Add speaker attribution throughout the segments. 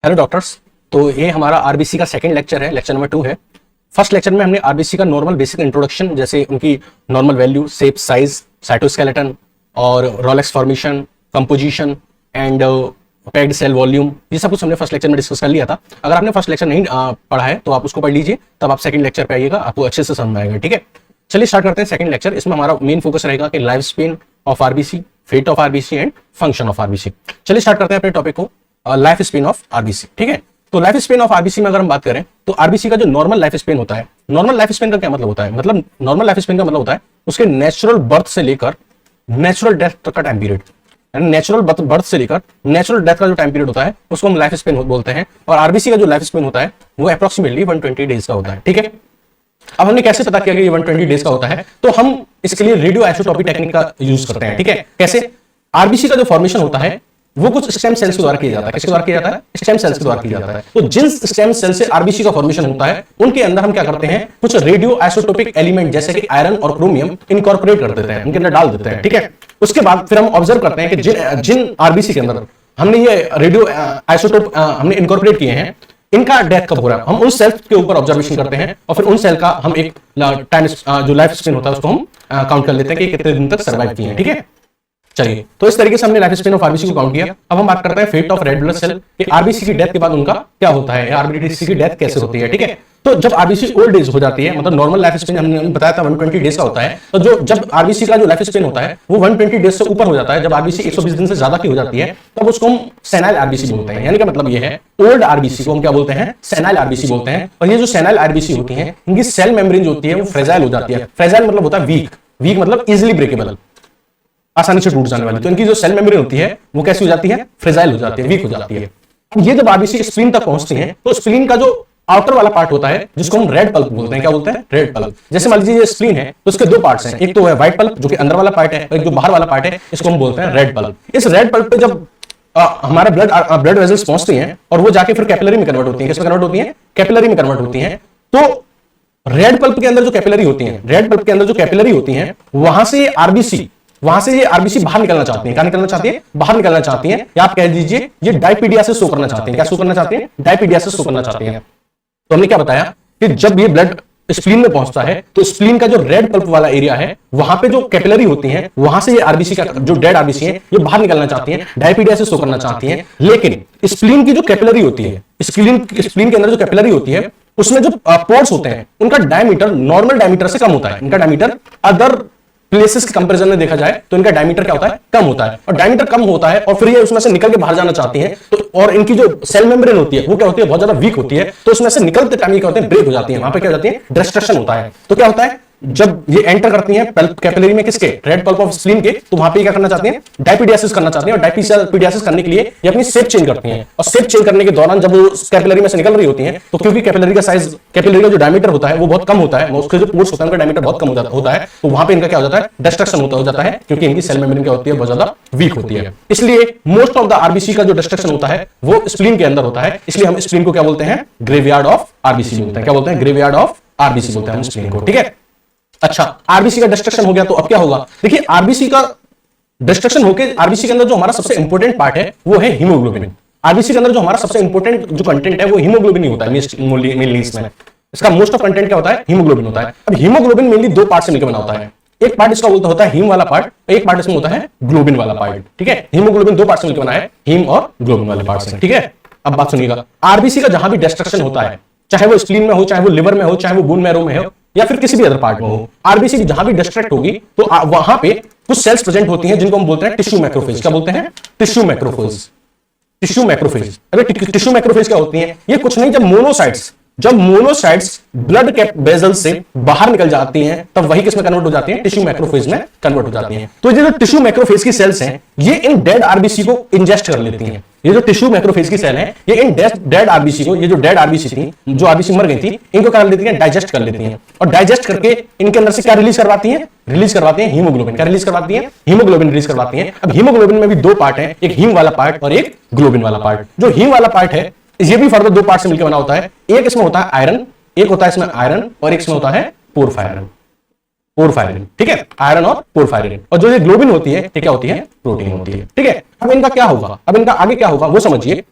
Speaker 1: Hello doctors. तो ये हमारा आरबीसी का सेकंड लेक्चर है, लेक्चर नंबर 2 है। फर्स्ट लेक्चर में हमने आरबीसी का नॉर्मल बेसिक इंट्रोडक्शन, जैसे उनकी normal value, shape, size, cytoskeleton और rouleaux formation, composition and packed cell volume, ये सब कुछ हमने फर्स्ट लेक्चर में डिस्कस कर लिया था। अगर आपने फर्स्ट लेक्चर नहीं पढ़ा है तो आप उसको पढ़ लीजिए, तब आप सेकंड लेक्चर पे आइएगा, आपको अच्छे से समझ आएगा। ठीक है, चलिए स्टार्ट करते हैं सेकंड लेक्चर। इसमें हमारा मेन फोकस रहेगा कि life span of RBC, fate of RBC and function of RBC. चलिए स्टार्ट करते हैं अपने टॉपिक को, लाइफ स्पेन ऑफ आरबीसी। ठीक है, तो लाइफ स्पेन ऑफ आरबीसी में अगर हम बात करें तो आरबीसी का जो नॉर्मल लाइफ स्पेन होता है, नॉर्मल लाइफ स्पेन का क्या मतलब होता है? मतलब नॉर्मल लाइफ स्पेन का मतलब होता है उसके नेचुरल बर्थ से लेकर नेचुरल डेथ तक का टाइम पीरियड। नेचुरल बर्थ से लेकर नेचुरल डेथ का जो टाइम पीरियड होता है उसको हम लाइफ स्पेन बोलते हैं। और आरबीसी का जो लाइफ स्पेन होता है वो अप्रोक्सीमेटली 120 डेज का होता है। ठीक है, अब हमने कैसे पता किया कि ये 120 डेज का होता है? तो हम इसके लिए रेडियो आइसोटोपी टेक्निक का यूज करते हैं। ठीक है, कैसे? आरबीसी का जो फॉर्मेशन होता है वो कुछ स्टेम सेल्स के द्वारा किया जाता है। किसके द्वारा किया जाता है? स्टेम सेल्स के द्वारा किया जाता है। तो जिन स्टेम सेल से आरबीसी का फॉर्मेशन होता है उनके अंदर हम क्या करते हैं, कुछ रेडियो आइसोटोपिक एलिमेंट जैसे कि आयरन और क्रोमियम इनकॉर्पोरेट कर देते हैं, उनके अंदर डाल देते हैं। ठीक है, उसके बाद फिर हम ऑब्जर्व करते हैं कि जिन आरबीसी के अंदर हमने ये रेडियो आइसोटोप हमने इनकॉर्पोरेट किए हैं, इनका डेथ कब हो रहा है, हम उन सेल्स के ऊपर ऑब्जर्वेशन करते हैं और फिर उन सेल का हम एक टाइम जो लाइफ स्पेन होता है उसको हम काउंट कर लेते हैं कि कितने दिन तक सर्वाइव किए हैं। ठीक है, चलिए, तो इस तरीके से हमने लाइफ स्पेन ऑफ आरबीसी को काउंट किया। अब हम बात करते हैं fate of red blood cell कि आरबीसी की डेथ के बाद उनका क्या होता है, आरबीसी की डेथ कैसे होती है। ठीक है, तो जब आरबीसी ओल्ड एज हो जाती है, मतलब नॉर्मल लाइफ स्पेन हमने बताया था 120 डेज का होता है, तो जब आरबीसी का जो लाइफ स्पेन होता है वो 120 डेज से ऊपर हो जाता है, जब आरबीसी 120 दिन से ज्यादा की हो जाती है तब उसको हम सेनाइल आरबीसी बोलते हैं। यानी कि मतलब ये है, ओल्ड आरबीसी को हम क्या बोलते हैं? सेनाइल आरबीसी बोलते हैं। और ये जो सेनाइल आरबीसी होती है इनकी सेल मेम्ब्रेन जो होती है वो फ्रेजाइल हो जाती है। फ्रेजाइल मतलब होता है वीक, वीक मतलब इजिली ब्रेकेबल, आसानी से टूट जाने वाली। तो इनकी जो सेल मेमोरी होती है वो कैसी हो जाती है? फ्रेजाइल हो जाती है, वीक हो जाती है। ये जब आरबीसी स्प्लीन तक पहुंचती हैं तो स्प्लीन का जो आउटर वाला पार्ट होता है जिसको हम रेड पल्प बोलते हैं, क्या बोलते हैं? Red pulp. जैसे मान लीजिए ये स्प्लीन है तो उसके दो पार्ट्स हैं, एक तो है व्हाइट पल्प जो कि अंदर वाला पार्ट है और एक जो बाहर वाला पार्ट है इसको हम बोलते हैं रेड पल्प। इस रेड पल्प पे जब हमारे ब्लड वेजल्स पहुंचती हैं और वो जाके फिर कैपिलरी में कन्वर्ट होती है। किसमें कन्वर्ट होती है? कैपिलरी में कन्वर्ट होती है। तो रेड पल्प के अंदर जो कैपिलरी होती है, रेड पल्प के अंदर जो कैपिलरी होती है वहां से ये आरबीसी बाहर निकलना चाहती है। क्या निकलना चाहती है? बाहर निकलना चाहती है, या आप कह दीजिए ये डायपीडियासिस शो करना चाहती है। क्या शो करना चाहती है? डायपीडियासिस शो करना चाहती है। तो हमने क्या बताया कि जब ये ब्लड स्प्लीन में पहुंचता है तो स्प्लीन का जो रेड पल्प वाला एरिया है वहां पे जो कैपिलरी होती है वहां से ये आरबीसी का जो डेड आरबीसी है ये बाहर निकलना चाहती है, डायपीडियासिस शो करना चाहती है। लेकिन स्प्लीन की जो कैपिलरी होती है, स्प्लीन के अंदर जो कैपिलरी होती है उसमें जो पोर्स होते हैं उनका डायमीटर नॉर्मल डायमीटर से कम होता है। इनका डायमीटर अदर प्लेसेस के कंपैरिजन में देखा जाए तो इनका डायमीटर क्या होता है? कम होता है। और डायमीटर कम होता है और फिर ये उसमें से निकल के बाहर जाना चाहती हैं तो, और इनकी जो सेल मेम्ब्रेन होती है वो क्या होती है? बहुत ज्यादा वीक होती है। तो उसमें से निकलते टाइम क्या होते हैं? ब्रेक हो जाती है। वहां पे क्या हो जाती है? डिस्ट्रक्शन होता है। तो क्या होता है जब ये एंटर करती हैं कैपिलरी में, किसके? रेड पल्प ऑफ स्प्लीन के, तो वहां पे क्या करना चाहती हैं? डायपीडियासिस करना चाहती हैं। और डायपीडियासिस करने के लिए ये अपनी शेप चेंज करती हैं। और शेप चेंज करने के दौरान जब वो कैपिलरी में से निकल रही होती हैं तो क्योंकि कैपिलरी का साइज, कैपिलरी का जो डायमीटर होता है वो बहुत कम होता है, उसके जो पोर्स होता है उनका डायमीटर बहुत कम होता है, तो वहां पे इनका क्या हो जाता है? डिस्ट्रक्शन हो जाता है, क्योंकि इनकी सेल मेम्ब्रेन क्या होती है? बहुत ज्यादा वीक होती है। इसलिए मोस्ट ऑफ द आरबीसी का जो डिस्ट्रक्शन होता है वो स्प्लीन के अंदर होता है। इसलिए हम स्प्लीन को क्या बोलते हैं? ग्रेवयार्ड ऑफ आरबीसी बोलते हैं। क्या बोलते हैं? ग्रेवयार्ड ऑफ आरबीसी बोलते हैं हम स्प्लीन को। ठीक है, अच्छा, आरबीसी का डिस्ट्रक्शन हो गया तो अब क्या होगा? देखिए, आरबीसी का डिस्ट्रक्शन होकर आरबीसी के अंदर जो हमारा सबसे इंपॉर्टेंट पार्ट है वो है हीमोग्लोबिन। आरबीसी के अंदर जो हमारा सबसे इंपॉर्टेंट जो कंटेंट है वो हीमोग्लोबिन ही होता है मेनली। इसमें इसका मोस्ट ऑफ कंटेंट क्या होता है? हीमोग्लोबिन होता है। अब हीमोग्लोबिन मेनली दो पार्ट से मिलकर बना होता है। एक पार्ट इसका होता है हीम वाला पार्ट, एक पार्ट इसमें होता है ग्लोबिन वाला पार्ट। ठीक है, हीमोग्लोबिन दो पार्ट से मिलकर बना है, हीम और ग्लोबिन वाले पार्ट से। ठीक है, अब बात सुनिएगा, आरबीसी का जहां भी डिस्ट्रक्शन होता है, चाहे वो स्प्लीन में हो, चाहे वो लिवर में हो, चाहे वो बोन मैरो में हो या फिर किसी भी अदर पार्ट में हो, आरबीसी की जहां भी डिस्ट्रैक्ट होगी तो वहां पे कुछ सेल्स प्रेजेंट होती हैं जिनको हम बोलते हैं टिश्यू मैक्रोफेज। क्या बोलते हैं? Tissue macrophage. टिश्यू मैक्रोफेज, अरे टिश्यू मैक्रोफेज क्या होती हैं? ये कुछ नहीं, जब मोनोसाइट्स ब्लड के वेसल से बाहर निकल जाती हैं तब वही किसमें कन्वर्ट हो जाती हैं? टिश्यू मैक्रोफेज में कन्वर्ट हो जाती हैं। तो ये जो टिश्यू मैक्रोफेज की सेल्स हैं ये इन डेड आरबीसी को इंजेस्ट कर लेती हैं। ये जो टिश्यू मैक्रोफेज की सेल है ये इन डेड आरबीसी को, ये जो डेड आरबीसी थी, जो आरबीसी मर गई थी, इनको क्या कर लेती हैं? डाइजेस्ट कर लेती हैं। और डाइजेस्ट करके इनके अंदर से क्या रिलीज करवाती हैं? रिलीज करवाती हैं हीमोग्लोबिन। क्या रिलीज करवाती हैं? हीमोग्लोबिन रिलीज करवाती हैं। अब हीमोग्लोबिन में भी दो पार्ट हैं, एक हीम वाला पार्ट और एक ग्लोबिन वाला पार्ट। जो हीम वाला पार्ट है ये भी फर्दर दो पार्ट से मिलकर बना होता है। एक इसमें होता है आयरन, एक होता है इसमें आयरन और एक इसमें होता है पोरफायरिन। ठीक है, आयरन और पोरफायरिन। और जो ये ग्लोबिन होती है ये क्या होती है? प्रोटीन होती है। ठीक है, अब इनका क्या होगा? अब इनका आगे क्या होगा वो समझिए।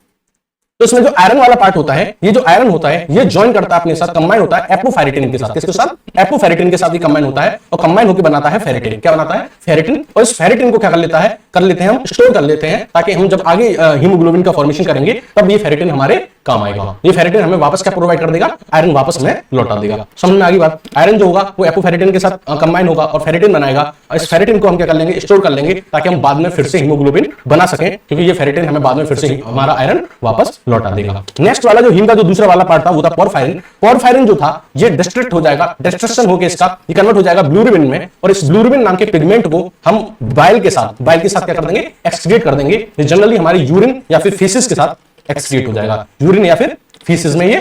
Speaker 1: तो इसमें जो आयरन वाला पार्ट होता है, ये जो आयरन होता है ये ज्वाइन करता है अपने साथ, कंबाइन होता है एपोफेरिटिन के साथ। किसके साथ? एपोफेरिटिन के साथ ये कंबाइन होता है और कंबाइन होकर बनाता है फेरिटिन। क्या बनाता है? फेरिटिन। और इस फेरिटिन को क्या कर लेते हैं हम स्टोर कर लेते हैं, ताकि हम जब आगे हीमोग्लोबिन का फॉर्मेशन करेंगे तब ये फेरिटिन हमारे काम आएगा। ये फेरिटिन हमें वापस क्या प्रोवाइड कर देगा? आयरन वापस हमें लौटा देगा। समझ में आ गई बात? आयरन जो होगा वो एपोफेरिटिन के साथ कंबाइन होगा और फेरिटिन बनाएगा, और इस फेरिटिन को हम क्या कर लेंगे? स्टोर कर लेंगे, ताकि हम बाद में फिर से हीमोग्लोबिन बना सकें, क्योंकि ये फेरिटिन हमें बाद में फिर से हमारा आयरन वापस लौटा देगा। नेक्स्ट वाला जो हीम का जो दूसरा वाला पार्ट था वो था पोरफायरिन। पोरफायरिन जो था ये डिस्ट्रक्ट हो जाएगा, डिस्ट्रक्शन होकर इसका ये कन्वर्ट हो जाएगा ब्लूरिबिन में, और इस ब्लूरिबिन नाम के पिगमेंट को हम बाइल के साथ क्या कर देंगे? एक्सक्रीट कर देंगे। जनरली हमारे यूरिन या फिर फीसिस के साथ एक्सक्रीट हो जाएगा, यूरिन या फिर फीसिस में ये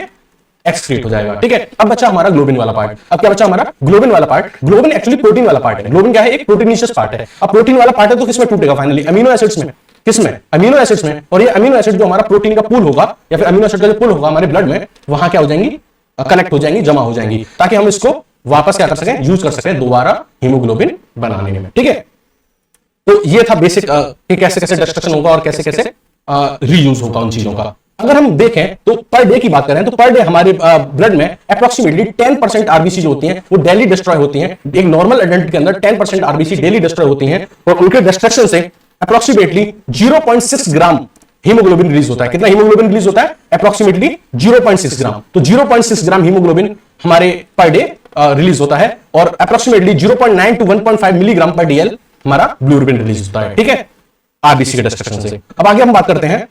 Speaker 1: एक्सक्रीट हो जाएगा। ठीक है, अब बचा हमारा ग्लोबिन वाला पार्ट। अब क्या बचा हमारा? ग्लोबिन वाला पार्ट। ग्लोबिन एक्चुअली प्रोटीन वाला पार्ट है। ग्लोबिन क्या है? एक प्रोटीनिशियस पार्ट है। अब प्रोटीन वाला पार्ट है तो किसमें टूटेगा फाइनली? अमीनो एसिड्स में। किसमें? अमीनो एसिड्स में। और ये अमीनो एसिड जो हमारा प्रोटीन का पूल होगा या फिर अमीनो एसिड का जो पूल होगा हमारे ब्लड में, वहां क्या हो जाएंगी? कनेक्ट हो जाएंगी, जमा हो जाएंगी, ताकि हम इसको वापस क्या कर सकें? यूज कर सकें दोबारा हीमोग्लोबिन बनाने में। ठीक है, तो ये था बेसिक कि कैसे कैसे डिस्ट्रक्शन होगा और कैसे कैसे रीयूज होगा उन चीजों का। अगर हम देखें तो पर डे की बात करें तो पर डे हमारे ब्लड में अप्रोक्सीमेटली 10% आरबीसी जो होती हैं वो डेली डिस्ट्रॉय होती हैं। एक नॉर्मल एडल्ट के अंदर 10% आरबीसी डेली डिस्ट्रॉय होती हैं, और उनके डिस्ट्रक्शन से अप्रोक्सीमेटली 0.6 ग्राम हीमोग्लोबिन रिलीज होता है। कितना हीमोग्लोबिन रिलीज होता है? अप्रोक्सीमेटली 0.6 ग्राम। तो 0.6 ग्राम हीमोग्लोबिन हमारे पर डे रिलीज होता है, और अप्रोक्सीमेटली 0.9 to 1.5 मिलीग्राम पर डीएल हमारा ब्लूरिबिन रिलीज होता है। ठीक है, आरबीसी के डिस्ट्रक्शन से। अब आगे हम बात करते हैं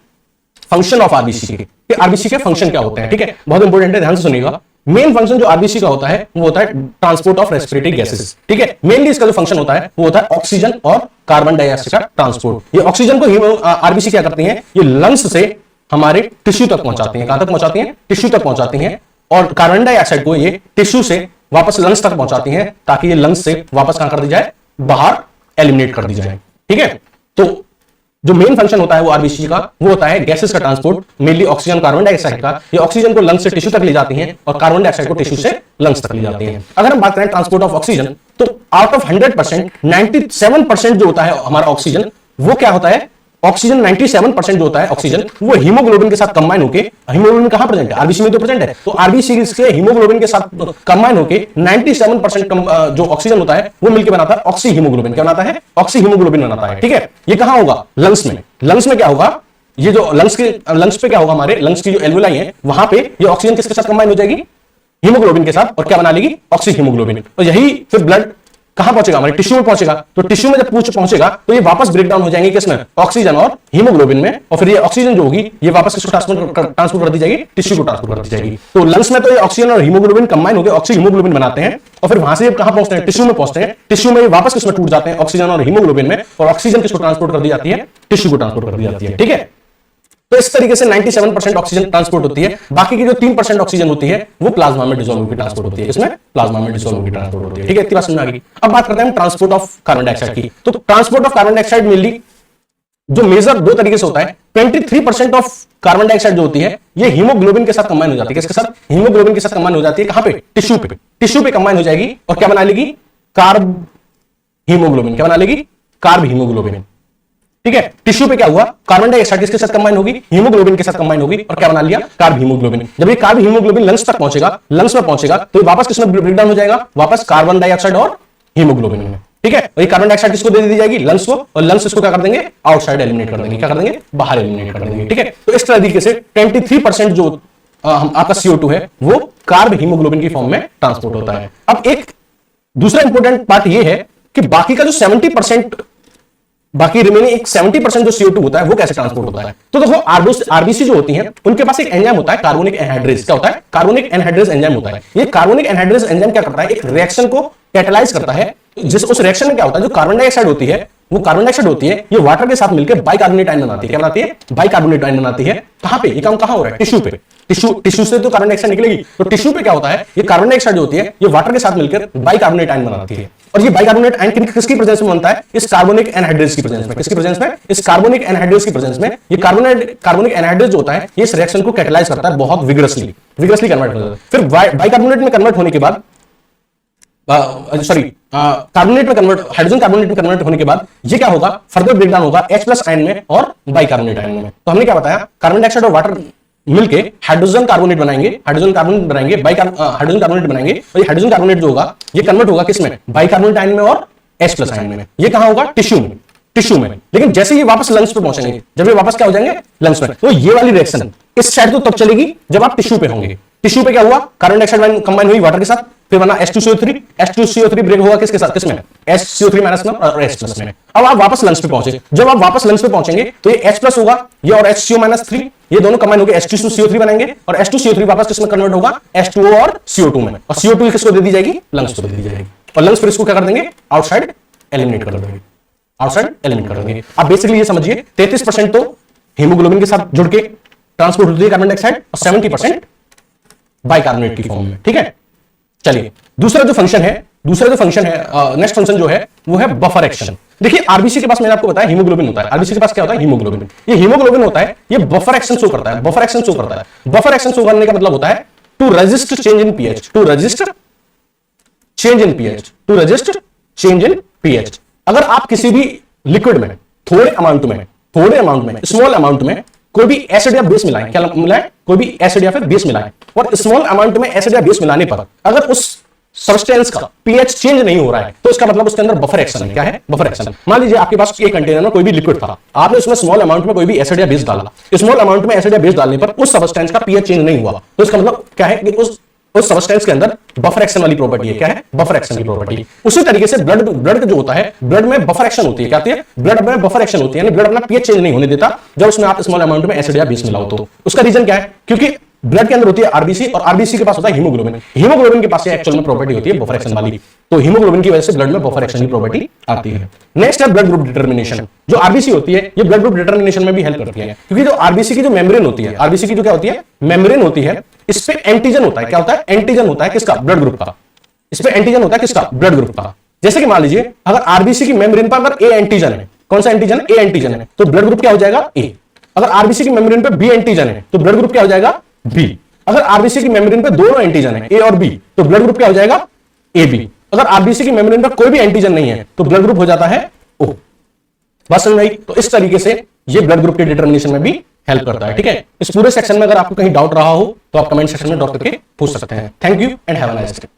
Speaker 1: फंक्शन ऑफ आरबीसी के। आरबीसी के फंक्शन क्या होते हैं? ठीक है, बहुत इंपॉर्टेंट है, ध्यान से सुनिएगा। मेन फंक्शन जो आरबीसी का होता है वो होता है ट्रांसपोर्ट ऑफ रेस्पिरेटरी गैसेस। ठीक है, मेनली इसका जो फंक्शन होता है वो होता है ऑक्सीजन और कार्बन डाइऑक्साइड का ट्रांसपोर्ट। ये ऑक्सीजन को आरबीसी क्या करती हैं? ये लंग्स से हमारे टिश्यू तक पहुंचाती हैं। कहां तक पहुंचाती हैं? टिश्यू तक पहुंचाती हैं। और कार्बन डाइऑक्साइड को ये टिश्यू से वापस लंग्स तक पहुंचाती हैं, ताकि ये लंग्स से वापस कहां कर दी जाए? बाहर एलिमिनेट कर दी जाए। ठीक है, तो जो मेन फंक्शन होता है वो आरबीसी का वो होता है गैसेस का transport, mainly oxygen carbon dioxide का। ये ऑक्सीजन को लंग्स से टिश्यू तक ले जाती हैं और कार्बन डाइऑक्साइड को टिश्यू से लंग्स तक ले जाती हैं। अगर हम बात करें ट्रांसपोर्ट ऑफ ऑक्सीजन, तो आउट ऑफ 100% 97% जो होता है हमारा ऑक्सीजन, वो क्या होता है? ऑक्सीजन 97% जो होता है ऑक्सीजन, वो हीमोग्लोबिन के साथ कंबाइन होके, हीमोग्लोबिन कहां प्रेजेंट है? आरबीसी में तो प्रेजेंट है। तो आरबीसी से हीमोग्लोबिन के साथ कंबाइन होके 97% जो ऑक्सीजन होता है वो मिलकर बनाता है ऑक्सी हीमोग्लोबिन। क्या बनाता है? ऑक्सी हीमोग्लोबिन बनाता है। ठीक है, ये कहां होगा? लंग्स में। लंग्स में क्या होगा? ये जो लंग्स पे क्या होगा? हमारे लंग्स की जो एल्वेलाई है वहां पे ये ऑक्सीजन किसके साथ कंबाइन हो जाएगी? हीमोग्लोबिन के साथ, और क्या बना लेगी? Oxy haemoglobin. और यही फिर ब्लड कहां पहुंचेगा? हमारे टिश्यू में पहुंचेगा। तो टिश्यू में जब पहुंचेगा तो ये वापस ब्रेक डाउन हो जाएंगे किसमें? ऑक्सीजन और हीमोग्लोबिन में। और फिर ये ऑक्सीजन जो होगी ये वापस किसको ट्रांसफर कर दी जाएगी? टिश्यू को ट्रांसफर कर दी जाएगी। तो लंग्स में तो ये ऑक्सीजन और हीमोग्लोबिन कंबाइन होकर ऑक्सी हीमोग्लोबिन बनाते हैं, और फिर वहां से ये कहां पहुंचते हैं? टिश्यू में पहुंचते हैं। टिश्यू में वापस किसमें टूट जाते हैं? ऑक्सीजन और हीमोग्लोबिन में। और ऑक्सीजन किसको ट्रांसपोर्ट कर दी जाती है? टिश्यू को ट्रांसपोर्ट कर दी जाती है। ठीक है, तो इस तरीके से 97% ऑक्सीजन ट्रांसपोर्ट होती है। बाकी की जो 3% ऑक्सीजन होती है वो प्लाज्मा में डिसॉल्व होकर ट्रांसपोर्ट होती है। इसमें प्लाज्मा में डिसॉल्व होकर ट्रांसपोर्ट होती है। ठीक है, इतनी बात समझ में आ गई। अब बात करते हैं ट्रांसपोर्ट ऑफ कार्बन डाइऑक्साइड की। तो transport of carbon dioxide mainly जो मेजर दो तरीके से होता है। 23% ऑफ कार्बन डाइऑक्साइड जो होती है ये हीमोग्लोबिन के साथ कंबाइन हो जाती है। किसके साथ? हीमोग्लोबिन के साथ कंबाइन हो जाती है। कहां पे? टिश्यू पे। टिश्यू पे कंबाइन हो जाएगी और क्या बना लेगी? Carb haemoglobin. क्या बना लेगी? Carb haemoglobin. ठीक है, टिश्यू पे क्या हुआ? कार्बन डाइऑक्साइड किसके साथ कंबाइन होगी? हीमोग्लोबिन के साथ कंबाइन होगी, और क्या बना लिया? Carb haemoglobin. जब ये कार्ब हीमोग्लोबिन लंग्स तक पहुंचेगा, लंग्स में पहुंचेगा तो ये वापस किसमें ब्रेक डाउन हो जाएगा? वापस कार्बन डाइऑक्साइड और हीमोग्लोबिन में। ठीक है, और ये कार्बन डाइऑक्साइड किसको दे दी जाएगी? लंग्स को, और लंग्स इसको क्या कर देंगे? आउटसाइड एलिमिनेट कर देंगे। क्या कर देंगे? बाहर एलिमिनेट कर देंगे। ठीक है, तो इस तरीके से 23% जो आपका CO2 है वो कार्ब हीमोग्लोबिन की फॉर्म में ट्रांसपोर्ट होता है। अब एक दूसरा इंपॉर्टेंट पार्ट ये है कि बाकी का जो 70%, बाकी रिमेनिंग एक 70% जो CO2 होता है वो कैसे ट्रांसपोर्ट होता है? तो देखो आरबीसी जो होती हैं उनके पास एक एंजाइम होता है कार्बोनिक एनहाइड्रेज। क्या होता है? कार्बोनिक एनहाइड्रेज एंजाइम होता है। ये कार्बोनिक एनहाइड्रेज एंजाइम क्या करता है? एक रिएक्शन को कैटलाइज करता है। उस रिएक्शन में क्या होता है? जो कार्बन डाइऑक्साइड होती है वो कार्बन डाइऑक्साइड होती है, ये वाटर के साथ मिलकर बाइकार्बोनेट आयन बनाती है। क्या बनाती है? बाइकार्बोनेट आयन बनाती है। कहां पे? ये काम कहां हो रहा है? टिश्यू पे। टिश्यू से तो कार्बन डाइऑक्साइड निकलेगी, तो टिश्यू पे क्या होता है? ये कार्बन डाइऑक्साइड जो होती है ये वाटर के साथ मिलकर बाइकार्बोनेट आयन बनाती है। और ये बाइकार्बोनेट आयन किसकी प्रेजेंस में बनता है? इस कार्बोनिक एनहाइड्रेज की प्रेजेंस में। किसकी प्रेजेंस में? इस कार्बोनिक एनहाइड्रेज की प्रेजेंस में। ये कार्बोनिक एनहाइड्रेज जो होता है ये इस रिएक्शन को कैटलाइज करता है बहुत विग्रसली कन्वर्ट करता है। फिर बाइकार्बोनेट में कन्वर्ट होने के बाद कार्बोनेट में कन्वर्ट, हाइड्रोजन कार्बोनेट में कन्वर्ट होने के बाद ये क्या होगा? फर्दर ब्रेकडाउन होगा H+ आयन में और बाइकार्बोनेट आयन में। तो हमने क्या बताया? कार्बन डाइऑक्साइड और वाटर मिलके हाइड्रोजन कार्बोनेट बनाएंगे, हाइड्रोजन कार्बोनेट बनाएंगे, हाइड्रोजन कार्बोनेट बनाएंगे, और ये हाइड्रोजन कार्बोनेट जो होगा ये कन्वर्ट होगा किसमें, बाइकार्बोनेट आयन में और H प्लस आयन में। ये कहां होगा, टिश्यू में। लेकिन जैसे ये वापस लंग्स पे पहुंचेंगे, जब ये वापस क्या हो जाएंगे, लंग्स में, तो ये वाली रिएक्शन इस साइड तो तब चलेगी जब आप टिश्यू पे होंगे। टिश्यू पे क्या हुआ, कार्बन डाइऑक्साइड कंबाइन हुई वाटर के साथ, फिर बना H2CO3 ब्रेक होगा किसके साथ, किसमें, HCO3 माइनस में और H प्लस में। अब आप वापस लंग्स पे पहुंचे, जब आप वापस लंग्स पे पहुंचेंगे तो ये H प्लस होगा, ये और HCO माइनस 3 ये दोनों कंबाइन होकर H2CO3 बनाएंगे, और H2CO3 वापस किसमें कन्वर्ट होगा, H2O और CO2 में, और CO2 किसको दे दी जाएगी, लंग्स को दे दी जाएगी, और लंग्स फिर इसको क्या कर देंगे, आउटसाइड एलिमिनेट कर देंगे, आउटसाइड एलिमिनेट कर देंगे। आप बेसिकली ये समझिए 33% तो हीमोग्लोबिन के साथ जुड़ के ट्रांसपोर्ट होती है कार्बन डाइऑक्साइड, और 70% बाइकार्बोनेट की फॉर्म में, ठीक है। चलिए दूसरा जो फंक्शन है, नेक्स्ट फंक्शन जो है वो है बफर एक्शन। देखिए आरबीसी के पास मैंने आपको बताया हीमोग्लोबिन होता है, आरबीसी के पास क्या होता है, हीमोग्लोबिन। ये हीमोग्लोबिन होता है, ये बफर एक्शन शो करता है, बफर एक्शन शो करने का मतलब होता है to resist change in pH, अगर आप किसी भी लिक्विड में थोड़े अमाउंट में स्मॉल अमाउंट में कोई भी एसिड या बेस मिलाएं, क्या मिलाएं, कोई भी एसिड या फिर बेस मिलाएं, और स्मॉल अमाउंट में एसिड या बेस मिलाने पर अगर उस सब्सटेंस का पीएच चेंज नहीं हो रहा है तो इसका मतलब उसके अंदर बफर एक्शन है। क्या है, बफर एक्शन। मान लीजिए आपके पास एक कंटेनर में कोई भी लिक्विड था, आपने उसमें स्मॉल अमाउंट में कोई भी एसिड या बेस डाला, स्मॉल अमाउंट में एसिड या बेस डालने पर उस सब्सटेंस का पीएच चेंज नहीं हुआ, तो इसका मतलब क्या है कि उस सब्सटेंस के अंदर बफर एक्शन वाली प्रॉपर्टी है। क्या है, बफर एक्शन की प्रॉपर्टी। उसी तरीके से ब्लड जो होता है, ब्लड में बफर एक्शन होती है। क्या होती है, ब्लड में बफर एक्शन होती है, यानी ब्लड अपना पीएच चेंज नहीं होने देता जब उसमें आप स्मॉल अमाउंट में एसिड या बेस मिलाओ। तो उसका रीजन क्या है, क्योंकि ब्लड के अंदर होती है आरबीसी, और आरबीसी के पास होता है हीमोग्लोबिन। हीमोग्लोबिन के पास एक्चुअल में प्रॉपर्टी होती है बफर एक्शन वाली, तो हीमोग्लोबिन की वजह से ब्लड में बफर एक्शन की प्रॉपर्टी आती है। नेक्स्ट है ब्लड ग्रुप डिटर्मिनेशन। जो आरबीसी होती है ये ब्लड ग्रुप डिटर्मिनेशन में भी हेल्प करती है, क्योंकि जो आरबीसी की जो मेम्ब्रेन होती है, आरबीसी की जो क्या होती है, मेम्ब्रेन होती है, इस पे एंटीजन होता है। क्या होता है, एंटीजन होता है किसका, ब्लड ग्रुप का। इस पे एंटीजन होता है किसका, ब्लड ग्रुप का। जैसे कि मान लीजिए अगर आरबीसी की मेम्ब्रेन पर अगर ए एंटीजन है, कौन सा एंटीजन, ए एंटीजन है, तो ब्लड ग्रुप क्या हो जाएगा, ए। अगर आरबीसी की मेम्ब्रेन पे बी एंटीजन है तो ब्लड ग्रुप क्या हो जाएगा, बी। अगर आरबीसी की मेम्ब्रेन पे दोनों एंटीजन है, ए और बी, तो ब्लड ग्रुप क्या हो जाएगा, ए बी। अगर आरबीसी की मेम्ब्रेन पे कोई भी एंटीजन नहीं है तो ब्लड ग्रुप हो जाता है ओ। बात समझ आई। तो इस तरीके से ये ब्लड ग्रुप के डिटर्मिनेशन में भी हेल्प करता है, ठीक है। इस पूरे सेक्शन में अगर आपको कहीं डाउट रहा हो तो आप कमेंट सेक्शन में ड्रॉप करके पूछ सकते हैं। Thank you and have a nice day.